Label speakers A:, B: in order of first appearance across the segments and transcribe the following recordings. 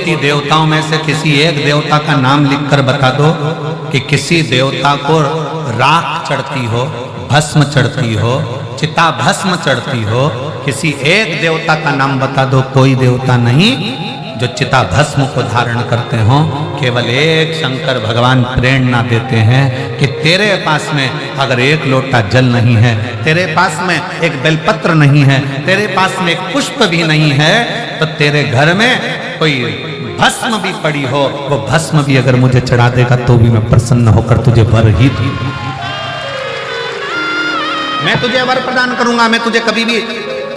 A: कोटि देवताओं में से किसी एक देवता का नाम लिखकर बता दो कि किसी देवता को राख चढ़ती हो, भस्म चढ़ती हो, चिता भस्म चढ़ती हो। किसी एक देवता का नाम बता दो, कोई देवता नहीं जो चिता भस्म को धारण करते हो। केवल एक शंकर भगवान प्रेरणा देते हैं कि तेरे पास में अगर एक लोटा जल नहीं है, तेरे पास में एक बेलपत्र नहीं है, तेरे पास में एक पुष्प भी नहीं है, तो तेरे घर में कोई भस्म भी पड़ी हो, वो भस्म भी अगर मुझे चढ़ा देगा तो भी मैं प्रसन्न होकर तुझे वर ही दूंगा। मैं तुझे वर प्रदान करूंगा। मैं तुझे कभी भी,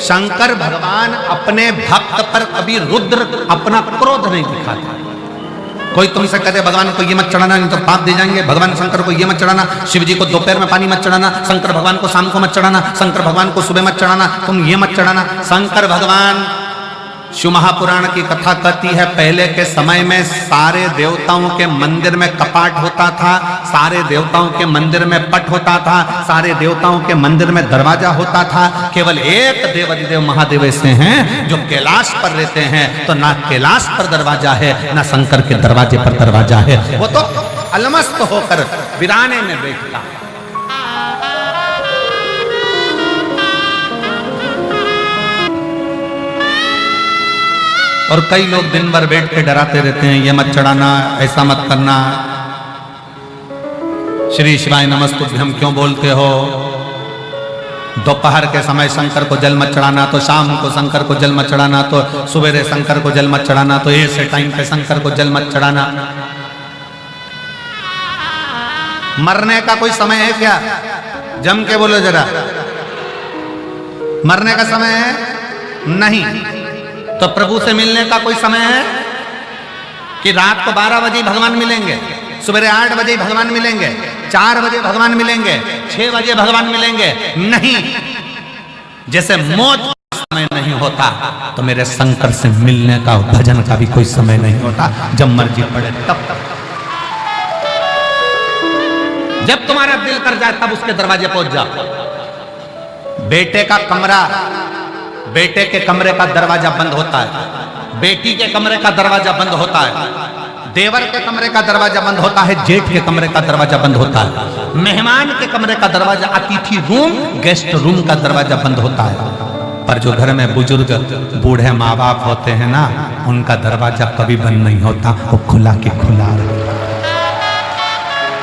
A: शंकर भगवान अपने भक्त पर कभी रुद्र अपना क्रोध नहीं दिखाता। कोई तुमसे कहते भगवान को ये मत चढ़ाना नहीं तो पाप दे जाएंगे, भगवान शंकर को ये मत चढ़ाना, शिव जी को दोपहर में पानी मत चढ़ाना, शंकर भगवान को शाम को मत चढ़ाना, शंकर भगवान को सुबह मत चढ़ाना, तुम ये मत चढ़ाना। शंकर भगवान, शिव महापुराण की कथा कहती है, पहले के समय में सारे देवताओं के मंदिर में कपाट होता था, सारे देवताओं के मंदिर में पट होता था, सारे देवताओं के मंदिर में दरवाजा होता था। केवल एक देवाधिदेव महादेव ऐसे हैं जो कैलाश पर रहते हैं, तो ना कैलाश पर दरवाजा है ना शंकर के दरवाजे पर दरवाजा है। वो तो अलमस्त होकर वीराने में बैठता है। और कई लोग दिन भर बैठ के डराते रहते हैं, ये मत चढ़ाना, ऐसा मत करना, श्री शिवाय नमस्तुभ्यम क्यों बोलते हो, दोपहर के समय शंकर को जल मत चढ़ाना, तो शाम को शंकर को जल मत चढ़ाना, तो सवेरे शंकर को जल मत चढ़ाना, तो ऐसे टाइम पे शंकर को जल मत चढ़ाना। मरने का कोई समय है क्या? जम के बोलो जरा, मरने का समय है? नहीं। तो प्रभु से मिलने का कोई समय है कि रात को 12 बजे भगवान मिलेंगे, सुबह 8 बजे भगवान मिलेंगे, 4 बजे भगवान मिलेंगे, 6 बजे भगवान मिलेंगे? नहीं। जैसे मौत का समय नहीं होता, तो मेरे शंकर से मिलने का, भजन का भी कोई समय नहीं होता। जब मर्जी पड़े तब जब तुम्हारा दिल कर जाए तब उसके दरवाजे पहुंच जाओ। बेटे का कमरा, बेटे के कमरे का दरवाजा बंद होता है, बेटी के कमरे का दरवाजा बंद होता है, देवर के कमरे का दरवाजा बंद होता है, जेठ के कमरे का दरवाजा बंद होता है, मेहमान के कमरे का दरवाजा, अतिथि रूम, गेस्ट रूम का दरवाजा बंद होता है। पर जो घर में बुजुर्ग बूढ़े माँ बाप होते हैं ना, उनका दरवाजा कभी बंद नहीं होता, वो खुला की खुला रहता है,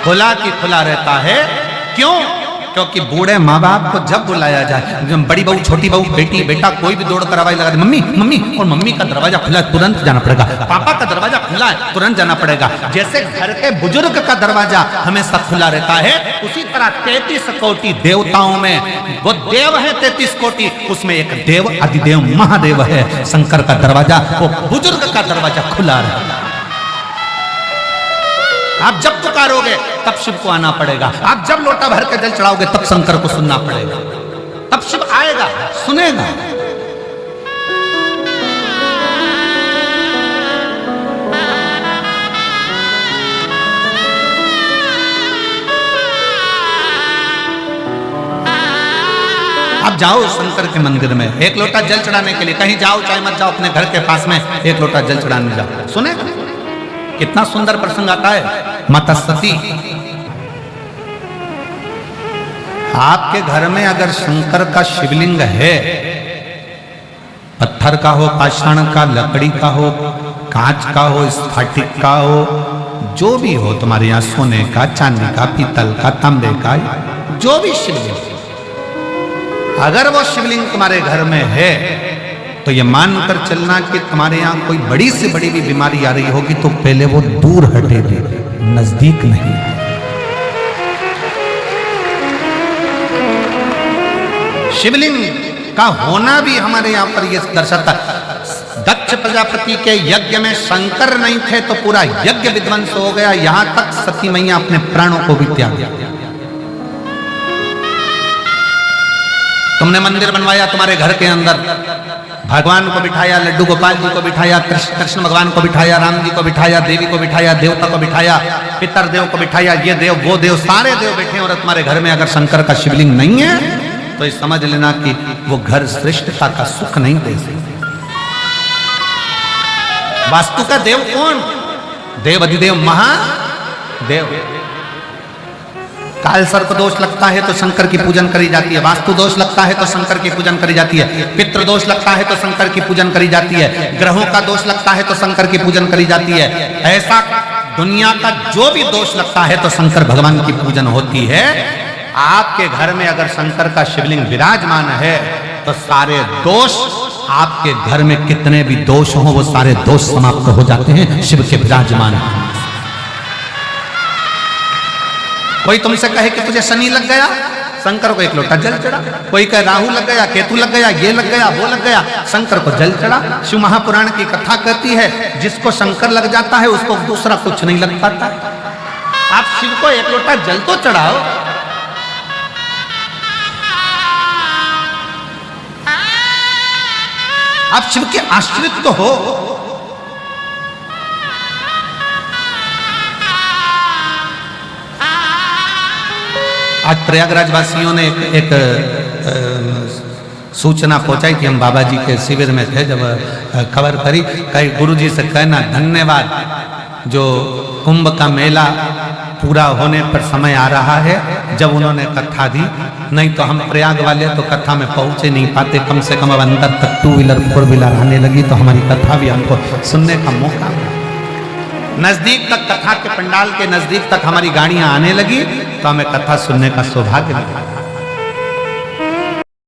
A: खुला की खुला रहता है। क्यों? क्योंकि बूढ़े माँ बाप को जब बुलाया जाए, जब बड़ी बहू, छोटी बहू, बेटी, बेटा कोई भी दौड़ कर आवाज लगा दे, मम्मी मम्मी, और मम्मी का दरवाजा खुला है, तुरंत जाना पड़ेगा, पापा का दरवाजा खुला है, तुरंत जाना पड़ेगा। जैसे घर के बुजुर्ग का दरवाजा हमेशा खुला रहता है, उसी तरह 33 कोटि देवताओं में वो देव है 33 कोटि, उसमें एक देव अधिदेव महादेव है, शंकर का दरवाजा, वो बुजुर्ग का दरवाजा खुला रहता है। आप जब पुकारोगे तब शिव को आना पड़ेगा, आप जब लोटा भर के जल चढ़ाओगे तब शंकर को सुनना पड़ेगा, तब शिव आएगा, सुनेगा। आप जाओ शंकर के मंदिर में एक लोटा जल चढ़ाने के लिए, कहीं जाओ चाहे मत जाओ, अपने घर के पास में एक लोटा जल चढ़ाने जाओ, सुनेगा। कितना सुंदर प्रसंग आता है। माता सती, आपके घर में अगर शंकर का शिवलिंग है, पत्थर का हो, पाषाण का, लकड़ी का हो, कांच का हो, स्फटिक का हो, जो भी हो, तुम्हारे यहाँ सोने का, चांदी का, पीतल का, तांबे का, जो भी शिवलिंग, अगर वो शिवलिंग तुम्हारे घर में है तो ये मानकर चलना कि तुम्हारे यहाँ कोई बड़ी से बड़ी भी बीमारी आ रही होगी तो पहले वो दूर हटेगी, नजदीक नहीं। शिवलिंग का होना भी हमारे यहाँ पर ये दर्शाता। दक्ष प्रजापति के यज्ञ में शंकर नहीं थे तो पूरा यज्ञ विध्वंस हो गया, यहां तक सती मैया अपने प्राणों को भी त्याग दिया। तुमने मंदिर बनवाया तुम्हारे घर के अंदर, भगवान को बिठाया, लड्डू गोपाल जी को बिठाया, कृष्ण भगवान को बिठाया, राम जी को बिठाया, देवी को बिठाया, देवता को बिठाया, पितर देव को बिठाया, ये देव वो देव, सारे देव बैठे, और तुम्हारे घर में अगर शंकर का शिवलिंग नहीं है तो समझ लेना कि वो घर श्रेष्ठता का सुख नहीं दे सकते। वास्तु का देव कौन? देव अधिदेव महादेव। काल सर्प दोष लगता है तो शंकर की पूजन करी जाती है, वास्तु दोष लगता है तो शंकर की पूजन करी जाती है, पितृ दोष लगता है तो शंकर की पूजन करी जाती है, ग्रहों का दोष लगता है तो शंकर की पूजन करी जाती है। ऐसा दुनिया का जो भी दोष लगता है तो शंकर भगवान की पूजन होती है। आपके घर में अगर शंकर का शिवलिंग विराजमान है तो सारे दोष, आपके घर में कितने भी दोष हों वो सारे दोष समाप्त हो जाते हैं शिव के विराजमान। कोई तुमसे कहे कि तुझे शनि लग गया, शंकर को एक लोटा जल चढ़ा। कोई कहे राहु लग गया, केतु लग गया, ये लग गया, वो लग गया, शंकर को जल चढ़ा। शिव महापुराण की कथा कहती है जिसको शंकर लग जाता है उसको दूसरा कुछ नहीं लग पाता। आप शिव को एक लोटा जल तो चढ़ाओ। आप शिव के आश्रित तो हो। आज प्रयागराज वासियों ने एक सूचना पहुंचाई थी। हम बाबा जी के शिविर में थे, जब खबर करी, कई गुरु जी से कहना धन्यवाद, जो कुंभ का मेला पूरा होने पर समय आ रहा है जब उन्होंने कथा दी, नहीं तो हम प्रयाग वाले तो कथा में पहुंचे नहीं पाते। कम से कम अब अंदर तक 2 व्हीलर 4 व्हीलर आने लगी तो हमारी कथा भी हमको सुनने का मौका मिला। नजदीक तक, कथा के पंडाल के नजदीक तक हमारी गाड़ियां आने लगी तो हमें कथा सुनने का सौभाग्य मिला।